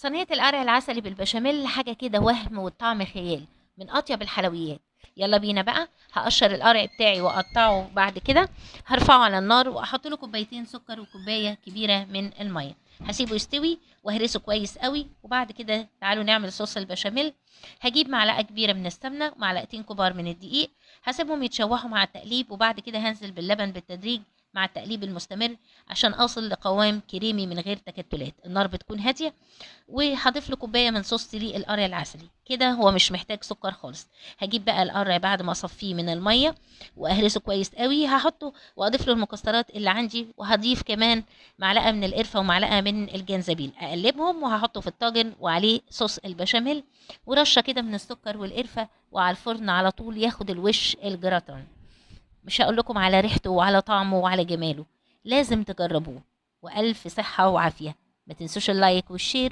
صينية القرع العسلي بالبشاميل حاجة كده وهم والطعم خيال، من أطيب الحلويات. يلا بينا بقى، هقشر القرع بتاعي واقطعه. بعد كده هرفعه على النار واحط له كوبايتين سكر وكوبايه كبيره من الميه. هسيبه يستوي وهرسه كويس قوي. وبعد كده تعالوا نعمل صوص البشاميل. هجيب معلقه كبيره من السمنه ومعلقتين كبار من الدقيق. هسيبهم يتشوحوا مع التقليب، وبعد كده هنزل باللبن بالتدريج مع التقليب المستمر عشان اوصل لقوام كريمي من غير تكتلات. النار بتكون هاديه. وهضيف له كوبايه من صوص لي القرع العسلي، كده هو مش محتاج سكر خالص. هجيب بقى القرع بعد ما اصفيه من الميه واهرسه كويس قوي، هحطه واضيف له المكسرات اللي عندي، وهضيف كمان معلقه من القرفه ومعلقه من الجنزبيل. اقلبهم وهحطه في الطاجن وعليه صوص البشاميل ورشه كده من السكر والقرفه، وعلى الفرن على طول ياخد الوش الجراتان. مش هقول لكم على ريحته وعلى طعمه وعلى جماله، لازم تجربوه. والف صحه وعافيه. ما تنسوش اللايك والشير